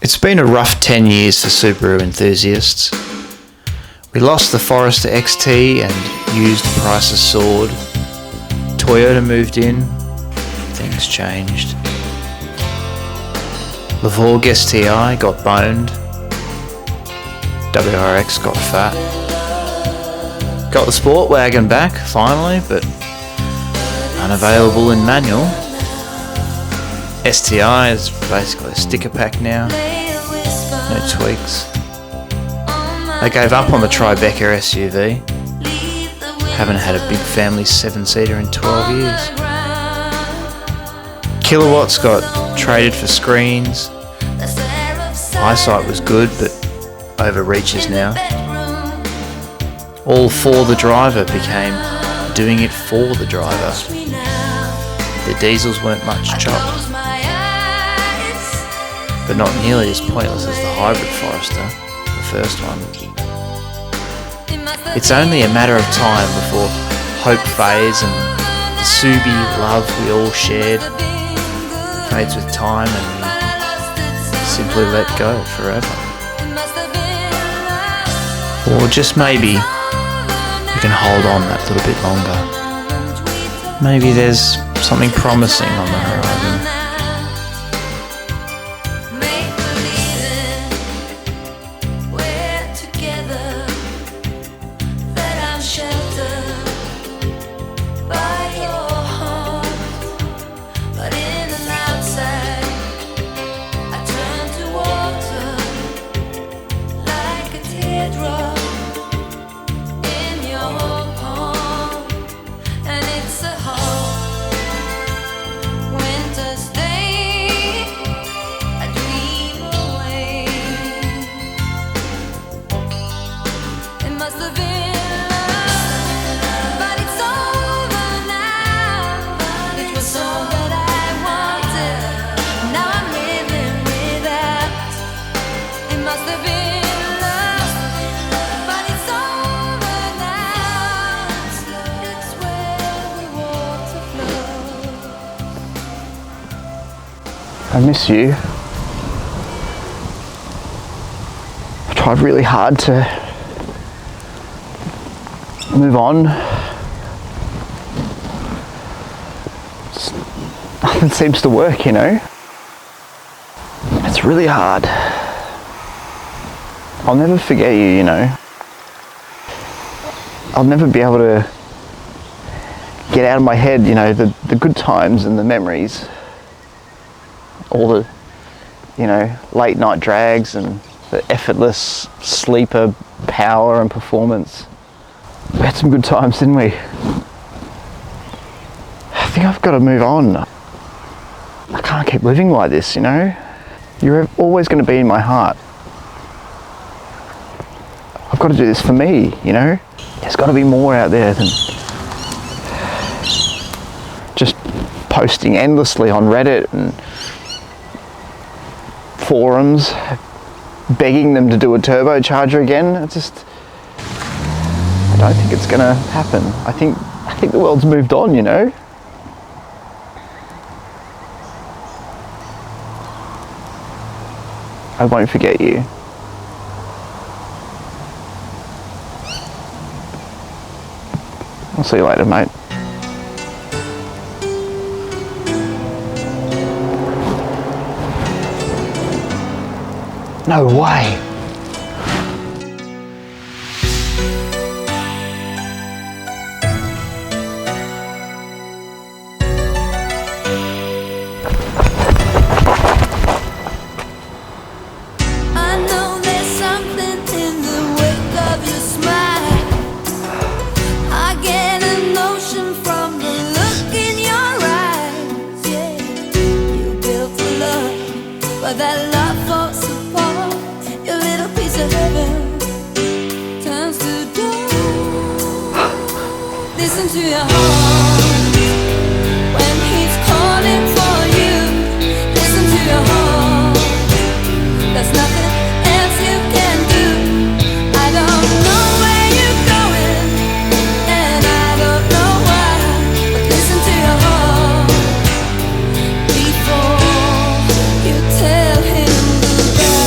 It's been a rough 10 years for Subaru enthusiasts. We lost the Forester XT and used prices soared. Toyota moved in, things changed. The Vogue STI got boned. WRX got fat. Got the Sport Wagon back, finally, but unavailable in manual. STI is basically a sticker pack now. No tweaks. I gave up on the Tribeca SUV. Haven't had a big family 7-seater in 12 years. Kilowatts got traded for screens. Eyesight was good, but overreaches now. All for the driver became doing it for the driver. The diesels weren't much chopped, but not nearly as pointless as the hybrid Forester, the first one. It's only a matter of time before hope fades and the Subi love we all shared fades with time and we simply let go forever. Or just maybe we can hold on that little bit longer. Maybe there's something promising on the horizon. I miss you. I tried really hard to move on. Nothing seems to work, you know. It's really hard. I'll never forget you, you know. I'll never be able to get out of my head, you know, the good times and the memories. All the, you know, late night drags and the effortless sleeper power and performance. We had some good times, didn't we? I think I've got to move on. I can't keep living like this, you know? You're always going to be in my heart. I've got to do this for me, you know? There's got to be more out there than just posting endlessly on Reddit and forums, begging them to do a turbocharger again. I don't think it's gonna happen. I think the world's moved on, you know. I won't forget you. I'll see you later, mate. No way. I know there's something in the wake of your smile. I get a notion from the look in your eyes. Yeah, you built a love, but that love falls apart. Your little piece of heaven turns to dust. Listen to your heart when he's calling for you. Listen to your heart. There's nothing else you can do. I don't know where you're going, and I don't know why, but listen to your heart before you tell him goodbye.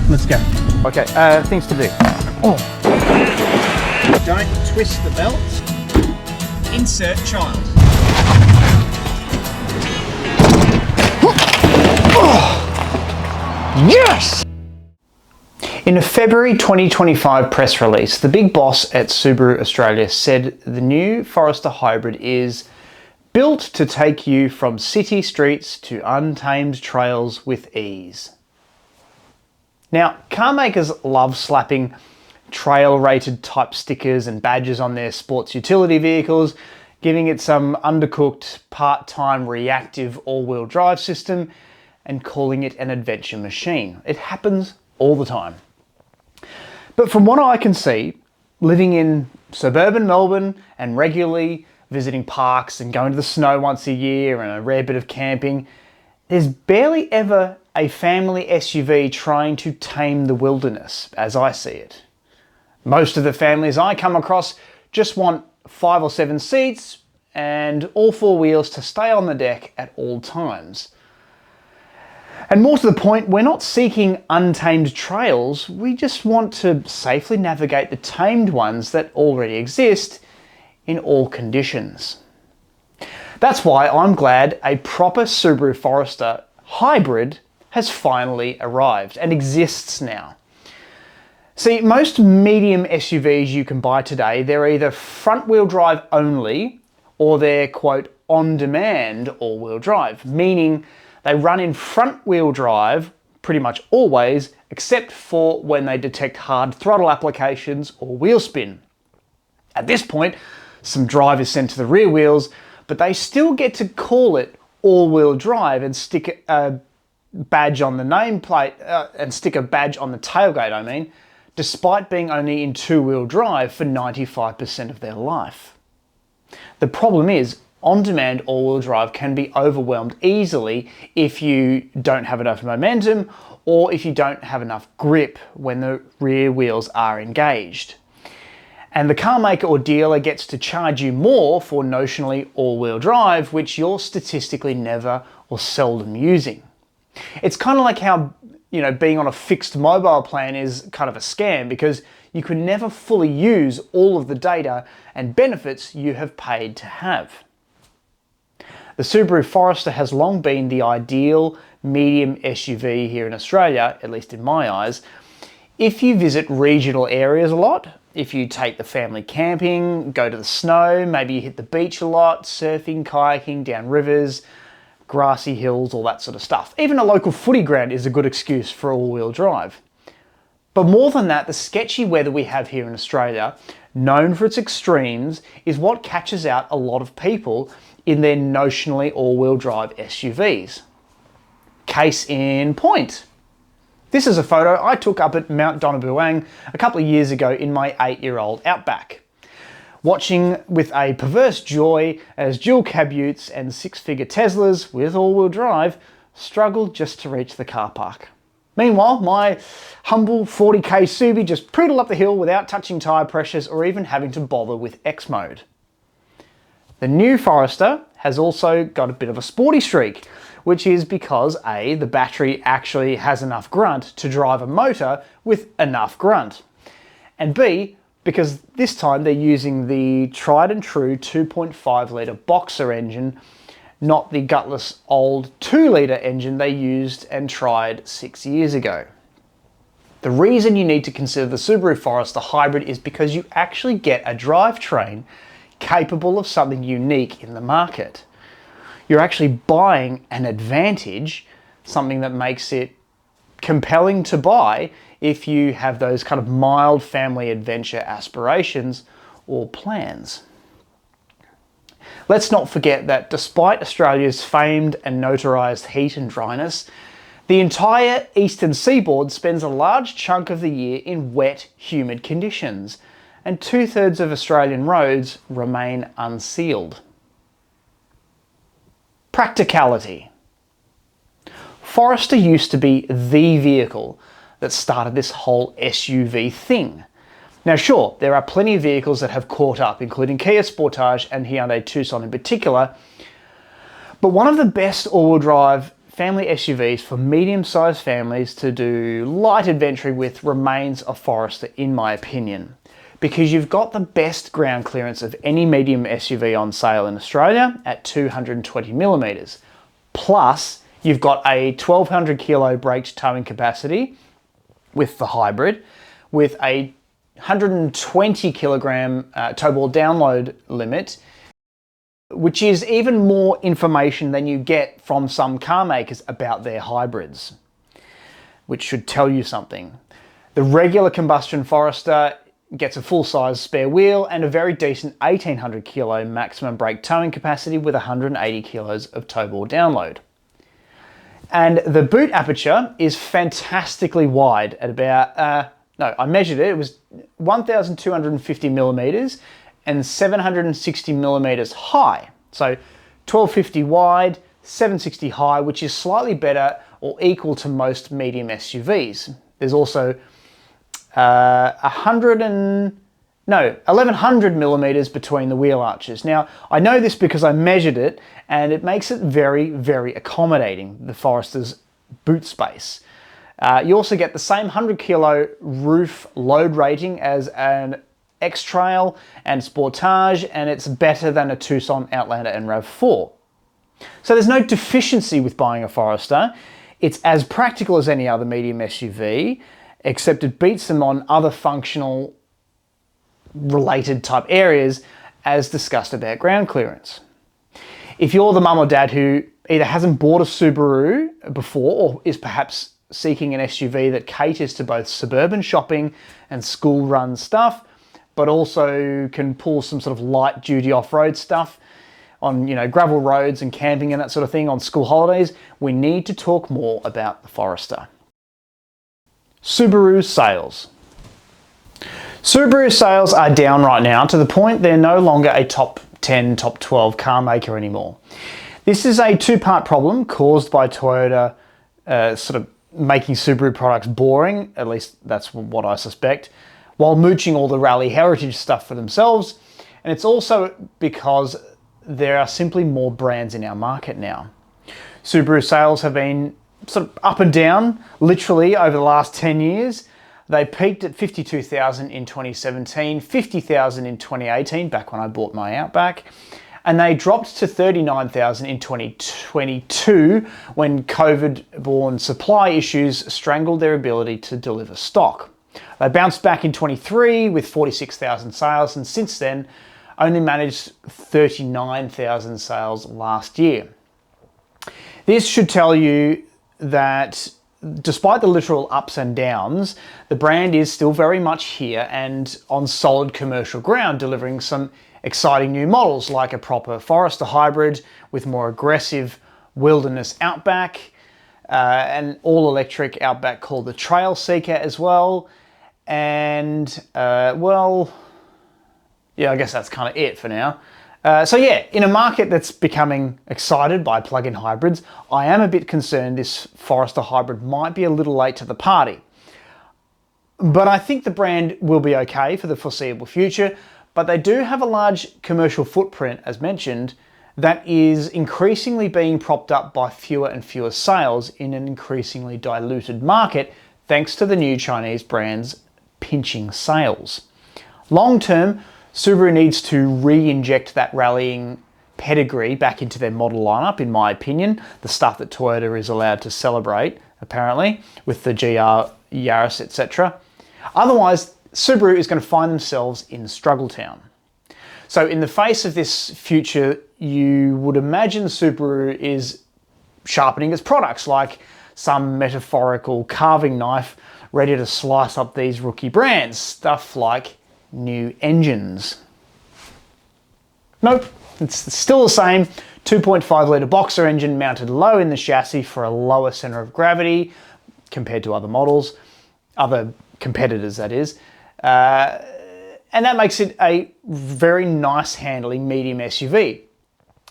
Let's go. Okay, things to do. Don't twist the belt. Insert child. Yes! In a February 2025 press release, the big boss at Subaru Australia said the new Forester Hybrid is built to take you from city streets to untamed trails with ease. Now, car makers love slapping trail-rated type stickers and badges on their sports utility vehicles, giving it some undercooked, part-time reactive all-wheel drive system and calling it an adventure machine. It happens all the time. But from what I can see, living in suburban Melbourne and regularly visiting parks and going to the snow once a year and a rare bit of camping, there's barely ever a family SUV trying to tame the wilderness, as I see it. Most of the families I come across just want 5 or 7 seats and all 4 wheels to stay on the deck at all times. And more to the point, we're not seeking untamed trails, we just want to safely navigate the tamed ones that already exist in all conditions. That's why I'm glad a proper Subaru Forester Hybrid has finally arrived and exists now. See, most medium SUVs you can buy today, they're either front-wheel drive only or they're, quote, on-demand all-wheel drive, meaning they run in front-wheel drive pretty much always, except for when they detect hard throttle applications or wheel spin. At this point, some drive is sent to the rear wheels, but they still get to call it all-wheel drive and stick a badge on the nameplate and stick a badge on the tailgate, despite being only in 2-wheel drive for 95% of their life. The problem is, on-demand all-wheel drive can be overwhelmed easily if you don't have enough momentum or if you don't have enough grip when the rear wheels are engaged. And the car maker or dealer gets to charge you more for notionally all-wheel drive, which you're statistically never or seldom using. It's kind of like how, being on a fixed mobile plan is kind of a scam because you can never fully use all of the data and benefits you have paid to have. The Subaru Forester has long been the ideal medium SUV here in Australia, at least in my eyes. If you visit regional areas a lot, if you take the family camping, go to the snow, maybe you hit the beach a lot, surfing, kayaking, down rivers, grassy hills, all that sort of stuff. Even a local footy ground is a good excuse for all-wheel drive. But more than that, the sketchy weather we have here in Australia, known for its extremes, is what catches out a lot of people in their notionally all-wheel drive SUVs. Case in point. This is a photo I took up at Mount Donabuang a couple of years ago in my 8-year-old Outback, watching with a perverse joy as dual cab utes and 6-figure Teslas with all-wheel drive struggled just to reach the car park. Meanwhile, my humble 40k Subi just poodled up the hill without touching tyre pressures or even having to bother with X mode. The new Forester has also got a bit of a sporty streak, which is because A, the battery actually has enough grunt to drive a motor with enough grunt, and B, because this time they're using the tried and true 2.5 litre Boxer engine, not the gutless old 2 litre engine they used and tried 6 years ago. The reason you need to consider the Subaru Forester Hybrid is because you actually get a drivetrain capable of something unique in the market. You're actually buying an advantage, something that makes it compelling to buy if you have those kind of mild family adventure aspirations or plans. Let's not forget that despite Australia's famed and notarized heat and dryness, the entire eastern seaboard spends a large chunk of the year in wet, humid conditions, and 2/3 of Australian roads remain unsealed. Practicality. Forester used to be the vehicle that started this whole SUV thing. Now sure, there are plenty of vehicles that have caught up, including Kia Sportage and Hyundai Tucson in particular, but one of the best all-wheel drive family SUVs for medium-sized families to do light adventure with remains a Forester, in my opinion, because you've got the best ground clearance of any medium SUV on sale in Australia at 220mm. Plus, you've got a 1200 kilo braked towing capacity with the hybrid, with a 120 kilogram tow ball download limit, which is even more information than you get from some car makers about their hybrids, which should tell you something. The regular combustion Forester gets a full-size spare wheel and a very decent 1800 kilo maximum brake towing capacity with 180 kilos of tow ball download. And the boot aperture is fantastically wide at about, I measured it, it was 1250 millimeters and 760 millimeters high. So 1250 wide, 760 high, which is slightly better or equal to most medium SUVs. There's also 1100 millimeters between the wheel arches. Now, I know this because I measured it, and it makes it very, very accommodating, the Forester's boot space. You also get the same 100 kilo roof load rating as an X-Trail and Sportage, and it's better than a Tucson, Outlander and RAV4. So there's no deficiency with buying a Forester. It's as practical as any other medium SUV, except it beats them on other functional related type areas, as discussed about ground clearance. If you're the mum or dad who either hasn't bought a Subaru before or is perhaps seeking an SUV that caters to both suburban shopping and school run stuff, but also can pull some sort of light duty off-road stuff on, gravel roads and camping and that sort of thing on school holidays, we need to talk more about the Forester. Subaru sales. Subaru sales are down right now to the point they're no longer a top 10, top 12 car maker anymore. This is a two-part problem caused by Toyota sort of making Subaru products boring, at least that's what I suspect, while mooching all the rally heritage stuff for themselves. And it's also because there are simply more brands in our market now. Subaru sales have been sort of up and down, literally, over the last 10 years. They peaked at 52,000 in 2017, 50,000 in 2018, back when I bought my Outback, and they dropped to 39,000 in 2022 when COVID-borne supply issues strangled their ability to deliver stock. They bounced back in 23 with 46,000 sales, and since then only managed 39,000 sales last year. This should tell you that despite the literal ups and downs, the brand is still very much here and on solid commercial ground, delivering some exciting new models like a proper Forester Hybrid with more aggressive wilderness Outback, an all-electric Outback called the Trail Seeker as well, and I guess that's kind of it for now. In a market that's becoming excited by plug-in hybrids, I am a bit concerned this Forester Hybrid might be a little late to the party. But I think the brand will be okay for the foreseeable future, but they do have a large commercial footprint, as mentioned, that is increasingly being propped up by fewer and fewer sales in an increasingly diluted market, thanks to the new Chinese brands pinching sales. Long term, Subaru needs to re-inject that rallying pedigree back into their model lineup, in my opinion, the stuff that Toyota is allowed to celebrate, apparently, with the GR, Yaris, etc. Otherwise, Subaru is going to find themselves in struggle town. So in the face of this future, you would imagine Subaru is sharpening its products like some metaphorical carving knife ready to slice up these rookie brands, stuff like new engines. Nope, it's still the same 2.5 litre boxer engine mounted low in the chassis for a lower centre of gravity compared to other models, other competitors that is, and that makes it a very nice handling medium SUV.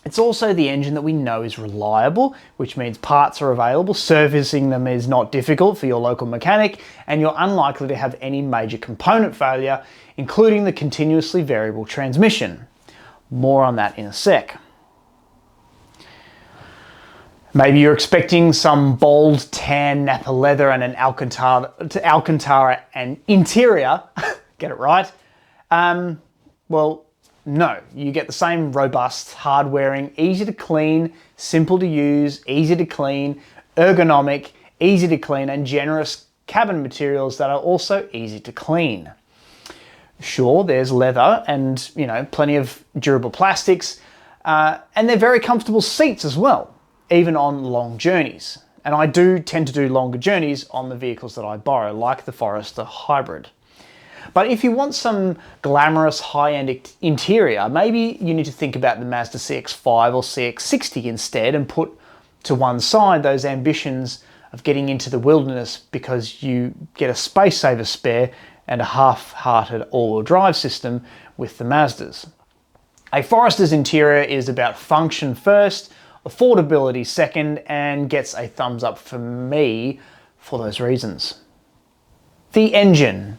It's also the engine that we know is reliable, which means parts are available, servicing them is not difficult for your local mechanic, and you're unlikely to have any major component failure, including the continuously variable transmission. More on that in a sec. Maybe you're expecting some bold tan Napa leather and an Alcantara and interior, get it right? Well, no, you get the same robust, hard-wearing, easy to clean, simple to use, easy to clean, ergonomic, easy to clean, and generous cabin materials that are also easy to clean. Sure, there's leather and, you know, plenty of durable plastics, and they're very comfortable seats as well, even on long journeys. And I do tend to do longer journeys on the vehicles that I borrow, like the Forester Hybrid. But if you want some glamorous high-end interior, maybe you need to think about the Mazda CX-5 or CX-60 instead, and put to one side those ambitions of getting into the wilderness because you get a space saver spare and a half-hearted all-wheel drive system with the Mazdas. A Forester's interior is about function first, affordability second, and gets a thumbs up from me for those reasons. The engine.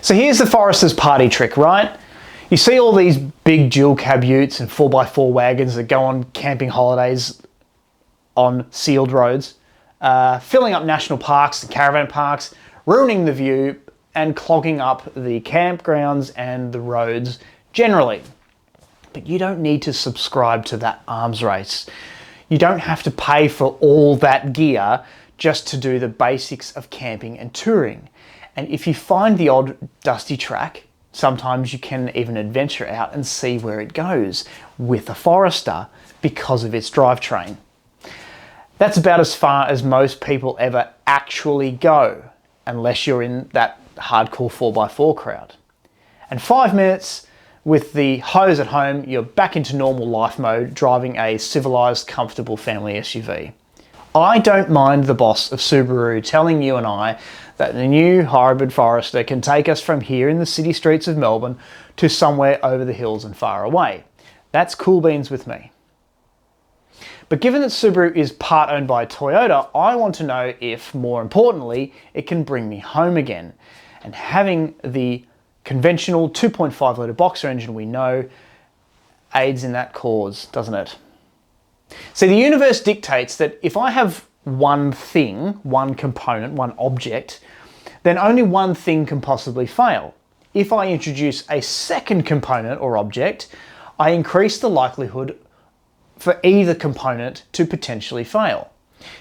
So here's the Forester's party trick, right? You see all these big dual cab utes and 4x4 wagons that go on camping holidays on sealed roads, filling up national parks and caravan parks, ruining the view and clogging up the campgrounds and the roads generally. But you don't need to subscribe to that arms race. You don't have to pay for all that gear just to do the basics of camping and touring. And if you find the odd dusty track, sometimes you can even adventure out and see where it goes with a Forester because of its drivetrain. That's about as far as most people ever actually go, unless you're in that hardcore 4x4 crowd. And 5 minutes with the hose at home, you're back into normal life mode, driving a civilized, comfortable family SUV. I don't mind the boss of Subaru telling you and I that the new hybrid Forester can take us from here in the city streets of Melbourne to somewhere over the hills and far away. That's cool beans with me. But given that Subaru is part owned by Toyota, I want to know if, more importantly, it can bring me home again. And having the conventional 2.5 litre boxer engine we know aids in that cause, doesn't it? See, the universe dictates that if I have one thing, one component, one object, then only one thing can possibly fail. If I introduce a second component or object, I increase the likelihood for either component to potentially fail.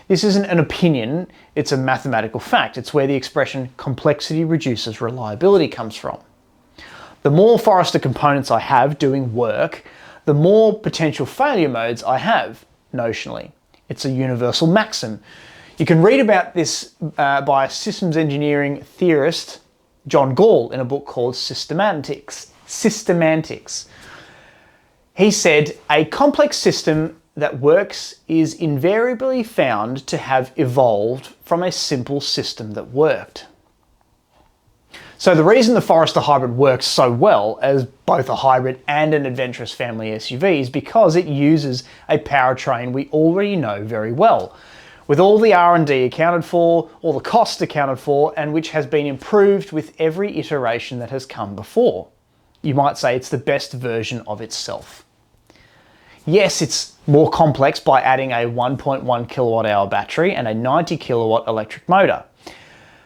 This isn't an opinion, it's a mathematical fact. It's where the expression complexity reduces reliability comes from. The more Forester components I have doing work, the more potential failure modes I have, notionally. It's a universal maxim. You can read about this by systems engineering theorist John Gall in a book called Systemantics. He said, a complex system that works is invariably found to have evolved from a simple system that worked. So the reason the Forester Hybrid works so well as both a hybrid and an adventurous family SUV is because it uses a powertrain we already know very well, with all the R&D accounted for, all the cost accounted for, and which has been improved with every iteration that has come before. You might say it's the best version of itself. Yes, it's more complex by adding a 1.1 kilowatt hour battery and a 90 kilowatt electric motor.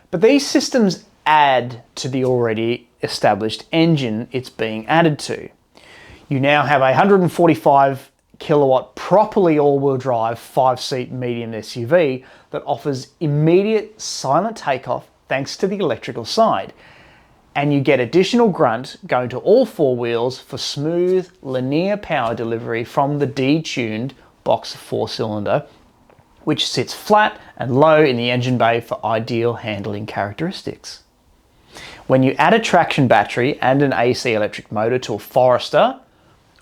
But these systems add to the already established engine it's being added to. You now have a 145 kilowatt properly all-wheel drive 5-seat medium SUV that offers immediate silent takeoff thanks to the electrical side. And you get additional grunt going to all four wheels for smooth linear power delivery from the detuned box 4-cylinder, which sits flat and low in the engine bay for ideal handling characteristics. When you add a traction battery and an AC electric motor to a Forester,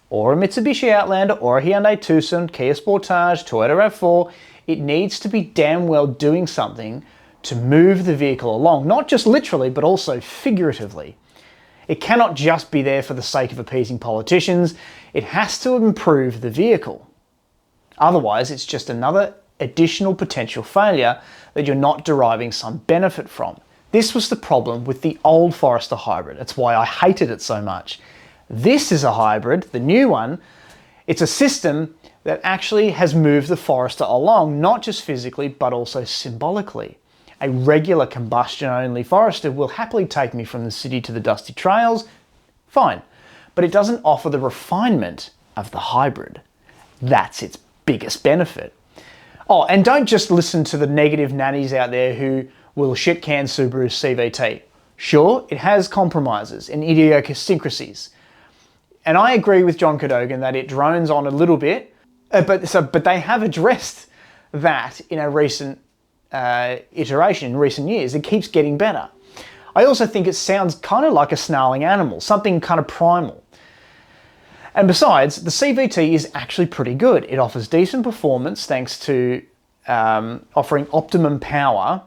or a Mitsubishi Outlander, or a Hyundai Tucson, Kia Sportage, Toyota RAV4, it needs to be damn well doing something to move the vehicle along, not just literally, but also figuratively. It cannot just be there for the sake of appeasing politicians, it has to improve the vehicle. Otherwise, it's just another additional potential failure that you're not deriving some benefit from. This was the problem with the old Forester Hybrid. That's why I hated it so much. This is a hybrid, the new one. It's a system that actually has moved the Forester along, not just physically, but also symbolically. A regular combustion-only Forester will happily take me from the city to the dusty trails, fine, but it doesn't offer the refinement of the hybrid. That's its biggest benefit. Oh, and don't just listen to the negative nannies out there who will shit-can Subaru's CVT. Sure, it has compromises and idiosyncrasies. And I agree with John Cadogan that it drones on a little bit, but they have addressed that in a recent iteration, in recent years. It keeps getting better. I also think it sounds kind of like a snarling animal, something kind of primal. And besides, the CVT is actually pretty good. It offers decent performance thanks to offering optimum power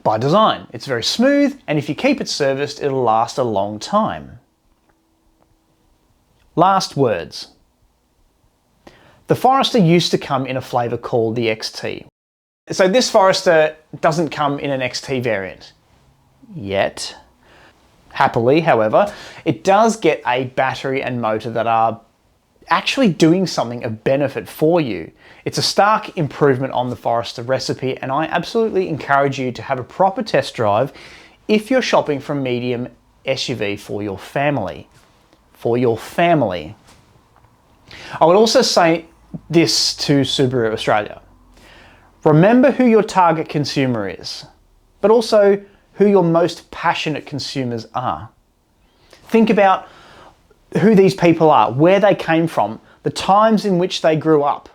by design. It's very smooth, and if you keep it serviced, it'll last a long time. Last words. The Forester used to come in a flavour called the XT. So this Forester doesn't come in an XT variant yet. Happily, however, it does get a battery and motor that are actually doing something of benefit for you. It's a stark improvement on the Forester recipe, and I absolutely encourage you to have a proper test drive if you're shopping for a medium SUV for your family. For your family. I would also say this to Subaru Australia. Remember who your target consumer is, but also who your most passionate consumers are. Think about who these people are, where they came from, the times in which they grew up,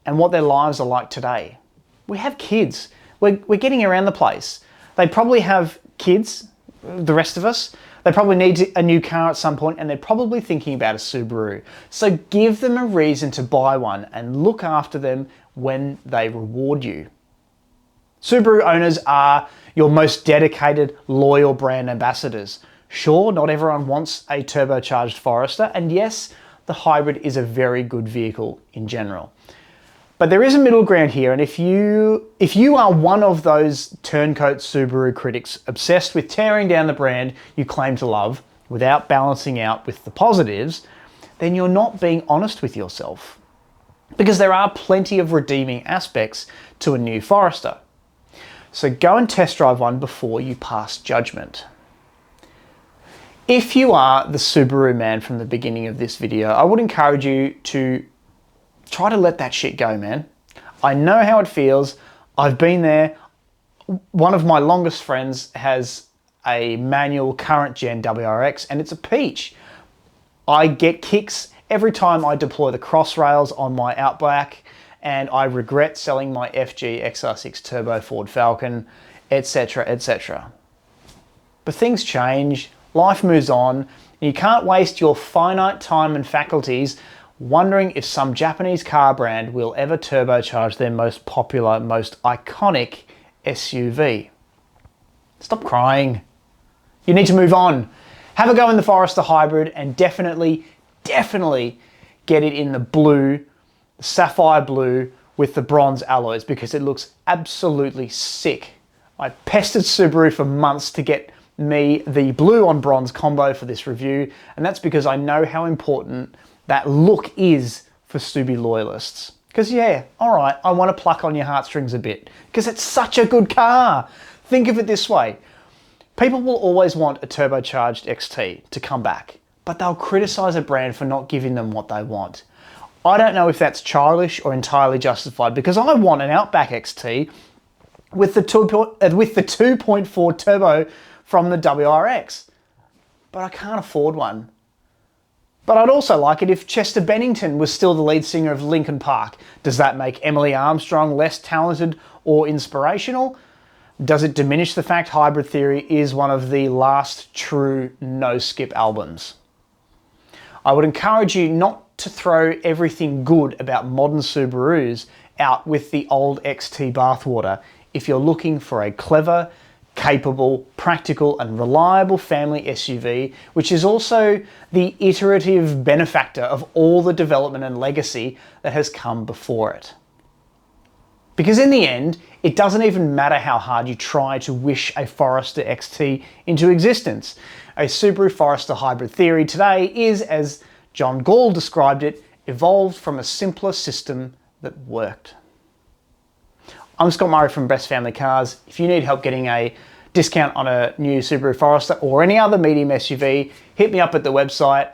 and what their lives are like today. We have kids. We're getting around the place. They probably have kids, the rest of us. They probably need a new car at some point, and they're probably thinking about a Subaru. So give them a reason to buy one and look after them when they reward you. Subaru owners are your most dedicated, loyal brand ambassadors. Sure, not everyone wants a turbocharged Forester, and yes, the hybrid is a very good vehicle in general. But there is a middle ground here, and if you are one of those turncoat Subaru critics obsessed with tearing down the brand you claim to love without balancing out with the positives, then you're not being honest with yourself. Because there are plenty of redeeming aspects to a new Forester. So go and test drive one before you pass judgment. If you are the Subaru man from the beginning of this video, I would encourage you to try to let that shit go, man. I know how it feels. I've been there. One of my longest friends has a manual current gen WRX, and it's a peach. I get kicks every time I deploy the cross rails on my Outback, and I regret selling my FG XR6 Turbo Ford Falcon, etc, etc. But things change, life moves on, and you can't waste your finite time and faculties wondering if some Japanese car brand will ever turbocharge their most popular, most iconic SUV. Stop crying. You need to move on. Have a go in the Forester Hybrid, and definitely get it in the blue, sapphire blue with the bronze alloys, because it looks absolutely sick. I pestered Subaru for months to get me the blue on bronze combo for this review, and that's because I know how important that look is for Subi loyalists. Because yeah, alright, I want to pluck on your heartstrings a bit, because it's such a good car. Think of it this way. People will always want a turbocharged XT to come back, but they'll criticise a brand for not giving them what they want. I don't know if that's childish or entirely justified, because I want an Outback XT with the 2.4 turbo from the WRX, but I can't afford one. But I'd also like it if Chester Bennington was still the lead singer of Linkin Park. Does that make Emily Armstrong less talented or inspirational? Does it diminish the fact Hybrid Theory is one of the last true no-skip albums? I would encourage you not to throw everything good about modern Subarus out with the old XT bathwater if you're looking for a clever, capable, practical and reliable family SUV, which is also the iterative benefactor of all the development and legacy that has come before it. Because in the end, it doesn't even matter how hard you try to wish a Forester XT into existence. A Subaru Forester Hybrid Theory today is, as John Gall described it, evolved from a simpler system that worked. I'm Scott Murray from Best Family Cars. If you need help getting a discount on a new Subaru Forester or any other medium SUV, hit me up at the website.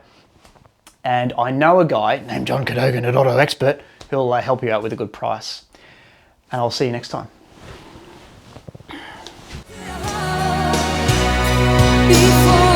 And I know a guy named John Cadogan at Auto Expert who'll help you out with a good price. And I'll see you next time. Before